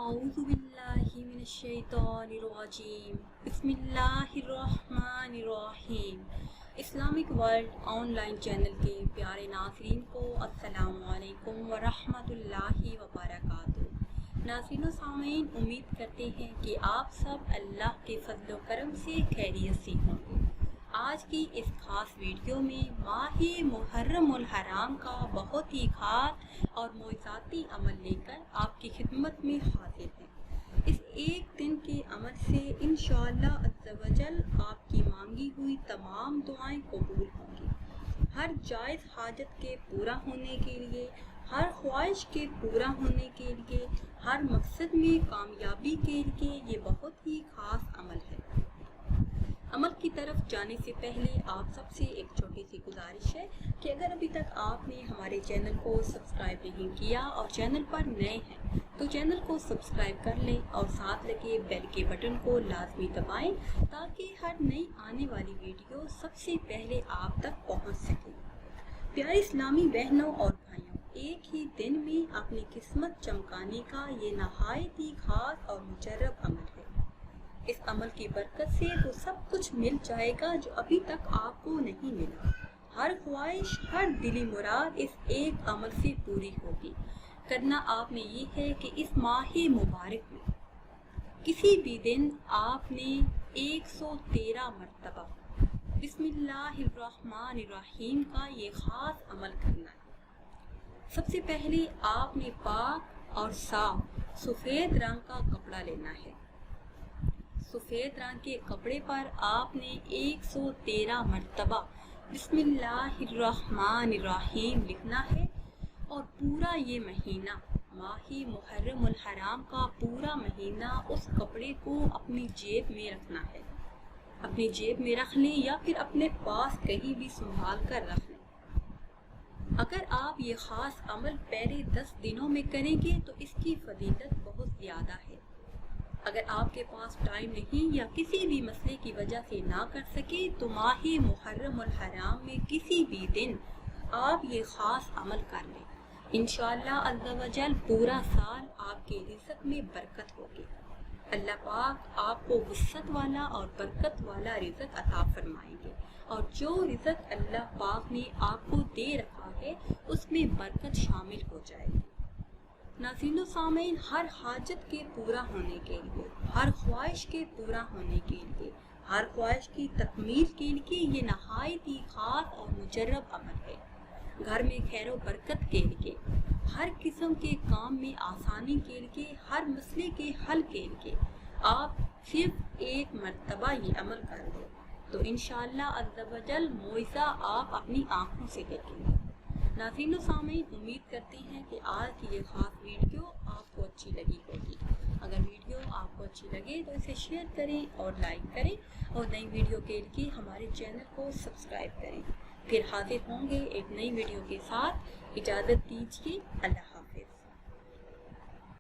औज़ुबिल्लाहि मिनश्शैतानिर्रजीम बिस्मिल्लाहिर्रहमानिर्रहीम। Islamic world online channel के प्यारे नाज़रीन को अस्सलामु अलैकुम व रहमतुल्लाहि व बरकातुहू। नाज़रीन व सामीन, उम्मीद करते हैं कि आप सब अल्लाह के फज़ल व करम से खैरियत से होंगे। आज की इस खास वीडियो में माह मुहर्रमुल हराम का बहुत ही खास और मोइज़ाती अमल लेकर आपकी खिदमत में हाजिर हैं। इस एक दिन के अमल से इंशाअल्लाह अज़्ज़ व जल आपकी मांगी हुई तमाम दुआएं कबूल होंगी। हर जायज़ हाजत के पूरा होने के लिए, हर ख्वाहिश के पूरा होने के लिए, हर मकसद में कामयाबी के लिए ये बहुत ही खास अमल है। अमल की तरफ जाने से पहले आप सबसे एक छोटी सी गुजारिश है कि अगर अभी तक आपने हमारे चैनल को सब्सक्राइब नहीं किया और चैनल पर नए हैं तो चैनल को सब्सक्राइब कर लें और साथ लगे बेल के बटन को लाजमी दबाएं ताकि हर नई आने वाली वीडियो सबसे पहले आप तक पहुंच सके। प्यारे इस्लामी बहनों और भाइयों, एक ही दिन में अपनी किस्मत चमकाने का ये नहायत ही खास और मुजर्रब अमल है। इस अमल की बरकत से वो सब कुछ मिल जाएगा जो अभी तक आपको नहीं मिला। हर ख्वाहिश, हर दिली मुराद इस एक अमल से पूरी होगी। करना आपने ये है कि इस माह मुबारक में किसी भी दिन आपने 113 मरतबा बिस्मिल्लाहिर्रहमानिर्रहीम का ये खास अमल करना है। सबसे पहले आपने पाक और साफ सफ़ेद रंग का कपड़ा लेना है। सफ़ेद रंग के कपड़े पर आपने 113 मरतबा बिस्मिल्लाहिर्रहमानिर्रहीम लिखना है और पूरा ये महीना, माही मुहर्रमुल हराम का पूरा महीना उस कपड़े को अपनी जेब में रखना है। अपनी जेब में रख लें या फिर अपने पास कहीं भी संभाल कर रख लें। अगर आप ये ख़ास अमल पहले 10 दिनों में करेंगे तो इसकी फजीलत बहुत ज़्यादा है। अगर आपके पास टाइम नहीं या किसी भी मसले की वजह से ना कर सके तो माह मुहर्रमुल हराम में किसी भी दिन आप ये ख़ास अमल कर लें। इंशाअल्लाह अज़्ज़ व जल पूरा साल आपके रिज़्क़ में बरकत होगी। अल्लाह पाक आपको वुस्अत वाला और बरकत वाला रिज़्क़ अता फरमाएंगे और जो रिज़्क़ अल्लाह पाक ने आपको दे रखा है उसमें बरकत शामिल हो जाएगी। नाज़रीन व सामीन, हर हाजत के पूरा होने के लिए, हर ख्वाहिश के पूरा होने के लिए, हर ख्वाहिश की तकमील के लिए ये नहायत ही खास और मुजर्रब अमल है। घर में खैर व बरकत के लिए, हर किस्म के काम में आसानी के लिए, हर मसले के हल के लिए आप सिर्फ एक मरतबा ये अमल कर लो तो इंशाअल्लाह अज़्ज़ व जल मोइज़ा आप अपनी आँखों से देखेंगे। नाज़रीन व सामीन, उम्मीद करते हैं कि आज की ये खास वीडियो आपको अच्छी लगी होगी। अगर वीडियो आपको अच्छी लगे तो इसे शेयर करें और लाइक करें और नई वीडियो के लिए हमारे चैनल को सब्सक्राइब करें। फिर हाजिर होंगे एक नई वीडियो के साथ। इजाज़त दीजिए। अल्लाह।